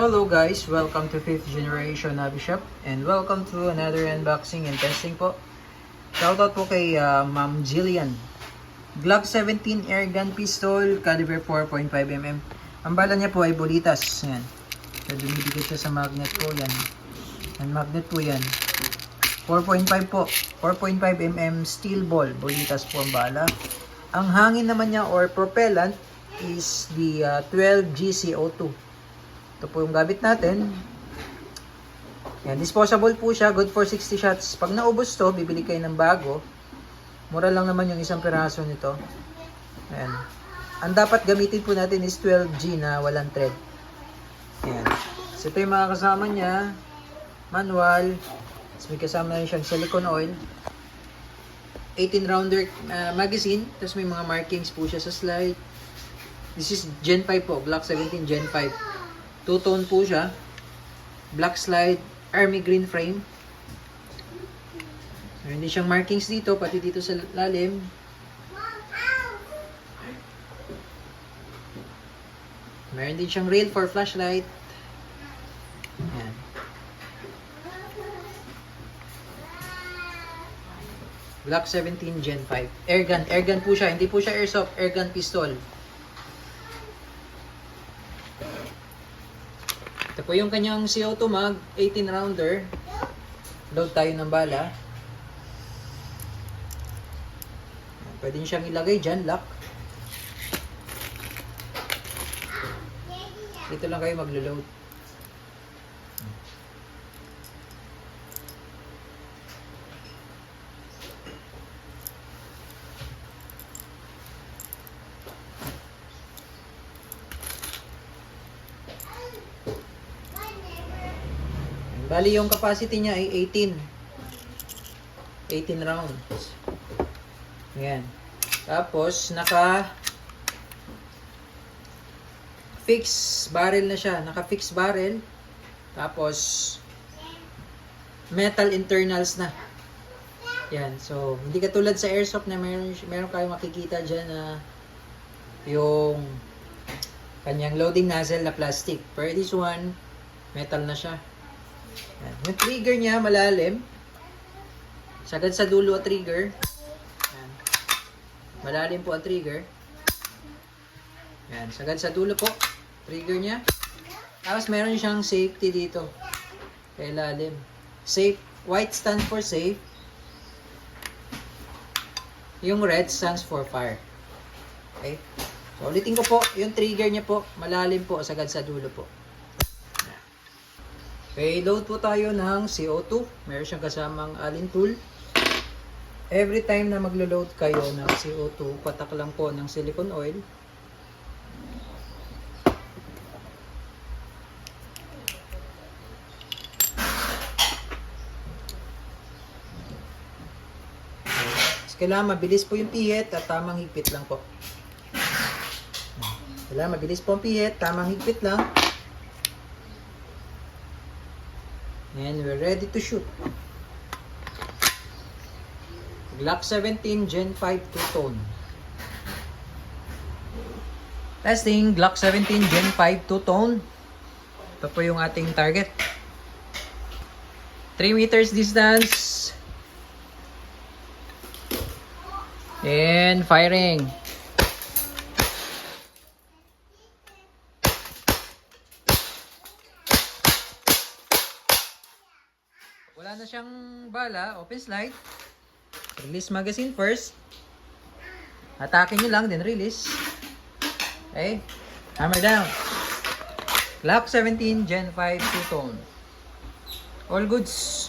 Hello guys, welcome to 5th Generation Hobby Shop and welcome to another unboxing and testing po. Shoutout po kay Ma'am Jillian. Glock 17 Airgun Pistol, caliber 4.5mm. Ang bala niya po ay bolitas. Yan. So, dumidikit siya sa magnet po. Yan. Ang magnet po yan. 4.5 po. 4.5mm steel ball. Bolitas po ang bala. Ang hangin naman niya or propellant is the 12G CO2. Ito po yung gamit natin. Yan, disposable po siya. Good for 60 shots. Pag naubos to, bibili kayo ng bago. Mura lang naman yung isang piraso nito. Ayan. Ang dapat gamitin po natin is 12G na walang thread. Ayan. So ito yung mga kasama niya. Manual. Tapos may kasama na siyang silicone oil. 18 rounder magazine. Tapos may mga markings po siya sa slide. This is Gen 5 po. Glock 17 Gen 5. Two-tone po siya. Black slide, army green frame. Meron din siyang markings dito, pati dito sa lalim. Meron din siyang rail for flashlight. Ayan. Glock 17 Gen 5. Airgun. Airgun po siya. Hindi po siya airsoft. Airgun pistol. Ito po yung kanyang CO2 mag, 18 rounder. Load tayo ng bala. Pwede nyo siyang ilagay dyan, lock. Dito lang kayo maglo-load. Bali yung capacity niya ay 18 rounds. Ayan. Tapos naka fix barrel na siya. Naka fix barrel. Tapos metal internals na. Yan. So hindi katulad sa airsoft na meron kayo makikita diyan na yung kanyang loading nozzle na plastic. Pero this one metal na siya. Yan. Yung trigger niya malalim. Sagad sa dulo ang trigger. Yan. Malalim po ang trigger. Yan. Sagad sa dulo po. Trigger niya. Tapos meron siyang safety dito. Kaya lalim. Safe. White stands for safe. Yung red stands for fire. Okay. So ulitin ko po. Yung trigger niya po. Malalim po. Sagad sa dulo po. Okay, load po tayo ng CO2. Meron siyang kasamang allen tool. Every time na maglo-load kayo ng CO2, patak lang po ng silicone oil. Kailangan mabilis po yung pihit at tamang higpit lang po. Kailangan mabilis po ang pihit, tamang higpit lang. And we're ready to shoot. Glock 17 Gen 5 two-tone. Testing Glock 17 Gen 5 two-tone. Ito po yung ating target. 3 meters distance. And firing. Wala na siyang bala. Open slide. Release magazine first. Atake nyo lang, then release. Okay. Hammer down. Glock 17 Gen 5 two-tone. All goods.